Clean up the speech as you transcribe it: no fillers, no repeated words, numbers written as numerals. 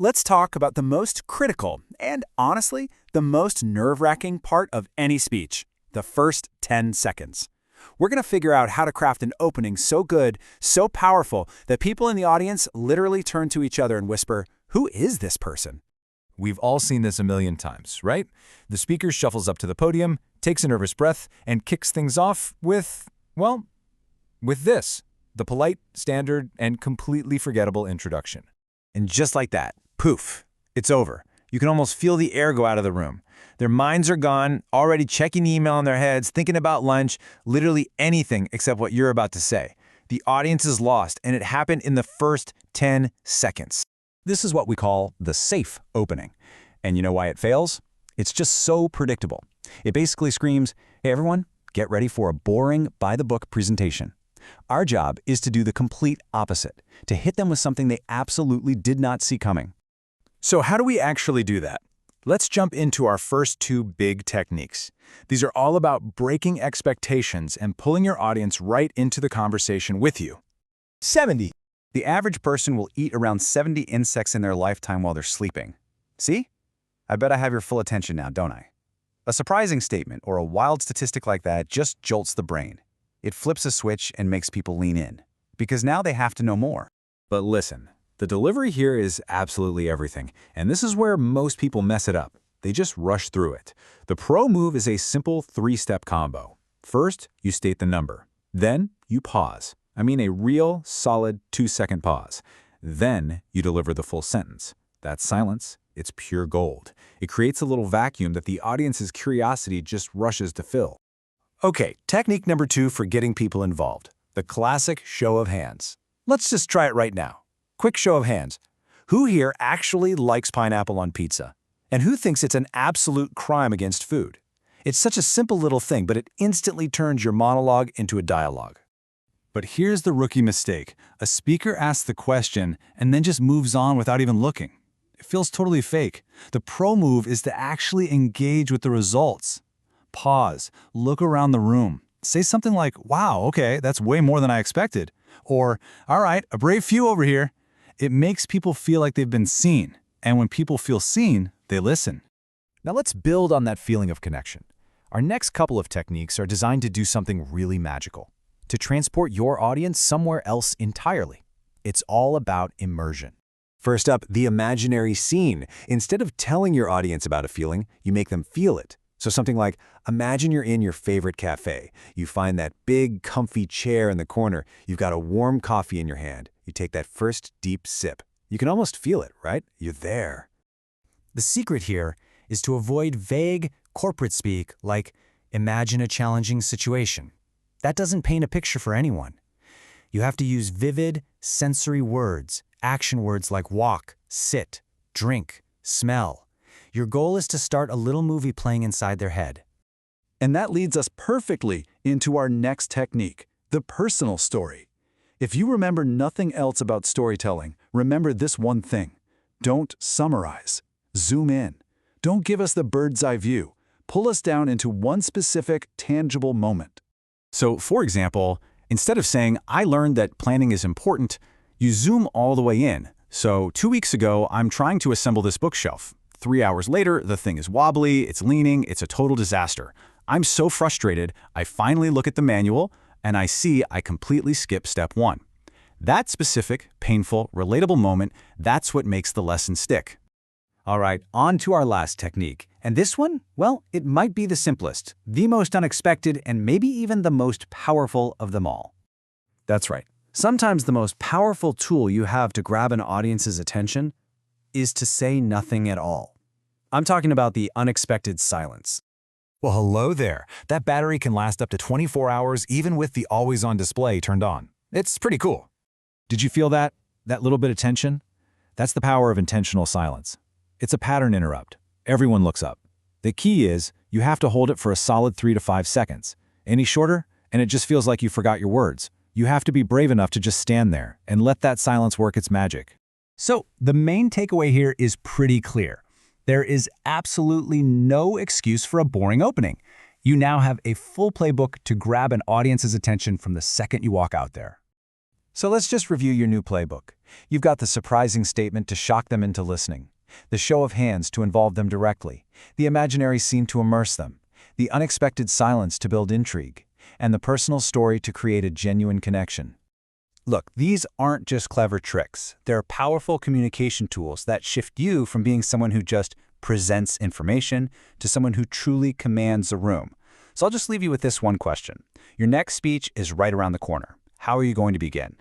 let's talk about the most critical and, honestly, the most nerve-wracking part of any speech, the first 10 seconds. We're going to figure out how to craft an opening so good, so powerful, that people in the audience literally turn to each other and whisper, "Who is this person?" We've all seen this a million times, right? The speaker shuffles up to the podium, takes a nervous breath, and kicks things off with, well, with this, the polite, standard, and completely forgettable introduction. And just like that, poof, it's over. You can almost feel the air go out of the room. Their minds are gone, already checking email in their heads, thinking about lunch, literally anything except what you're about to say. The audience is lost, and it happened in the first 10 seconds. This is what we call the safe opening. And you know why it fails? It's just so predictable. It basically screams, "Hey everyone, get ready for a boring, by-the-book presentation." Our job is to do the complete opposite, to hit them with something they absolutely did not see coming. So how do we actually do that? Let's jump into our first two big techniques. These are all about breaking expectations and pulling your audience right into the conversation with you. 70. The average person will eat around 70 insects in their lifetime while they're sleeping. See? I bet I have your full attention now, don't I? A surprising statement or a wild statistic like that just jolts the brain. It flips a switch and makes people lean in, because now they have to know more. But listen, the delivery here is absolutely everything, and this is where most people mess it up. They just rush through it. The pro move is a simple 3-step combo. First, you state the number. Then, you pause. I mean a real, solid 2-second pause. Then, you deliver the full sentence. That silence, it's pure gold. It creates a little vacuum that the audience's curiosity just rushes to fill. Okay, technique number 2 for getting people involved. The classic show of hands. Let's just try it right now. Quick show of hands. Who here actually likes pineapple on pizza? And who thinks it's an absolute crime against food? It's such a simple little thing, but it instantly turns your monologue into a dialogue. But here's the rookie mistake. A speaker asks the question and then just moves on without even looking. It feels totally fake. The pro move is to actually engage with the results. Pause, look around the room. Say something like, "Wow, okay, that's way more than I expected." Or, "All right, a brave few over here." It makes people feel like they've been seen. And when people feel seen, they listen. Now let's build on that feeling of connection. Our next couple of techniques are designed to do something really magical, to transport your audience somewhere else entirely. It's all about immersion. First up, the imaginary scene. Instead of telling your audience about a feeling, you make them feel it. So something like, imagine you're in your favorite cafe. You find that big, comfy chair in the corner. You've got a warm coffee in your hand. You take that first deep sip. You can almost feel it, right? You're there. The secret here is to avoid vague corporate speak like, "Imagine a challenging situation." That doesn't paint a picture for anyone. You have to use vivid, sensory words, action words like walk, sit, drink, smell. Your goal is to start a little movie playing inside their head. And that leads us perfectly into our next technique, the personal story. If you remember nothing else about storytelling, remember this one thing. Don't summarize. Zoom in. Don't give us the bird's eye view. Pull us down into one specific, tangible moment. So, for example, instead of saying, "I learned that planning is important," you zoom all the way in. So, 2 weeks ago, I'm trying to assemble this bookshelf. 3 hours later, the thing is wobbly, it's leaning, it's a total disaster. I'm so frustrated, I finally look at the manual, and I see I completely skipped step 1. That specific, painful, relatable moment, that's what makes the lesson stick. All right, on to our last technique. And this one, well, it might be the simplest, the most unexpected, and maybe even the most powerful of them all. That's right. Sometimes the most powerful tool you have to grab an audience's attention is to say nothing at all. I'm talking about the unexpected silence. Well, hello there. That battery can last up to 24 hours even with the always-on display turned on. It's pretty cool. Did you feel that? That little bit of tension? That's the power of intentional silence. It's a pattern interrupt. Everyone looks up. The key is you have to hold it for a solid 3 to 5 seconds. Any shorter, and it just feels like you forgot your words. You have to be brave enough to just stand there and let that silence work its magic. So, the main takeaway here is pretty clear. There is absolutely no excuse for a boring opening. You now have a full playbook to grab an audience's attention from the second you walk out there. So let's just review your new playbook. You've got the surprising statement to shock them into listening, the show of hands to involve them directly, the imaginary scene to immerse them, the unexpected silence to build intrigue, and the personal story to create a genuine connection. Look, these aren't just clever tricks. They're powerful communication tools that shift you from being someone who just presents information to someone who truly commands a room. So I'll just leave you with this one question. Your next speech is right around the corner. How are you going to begin?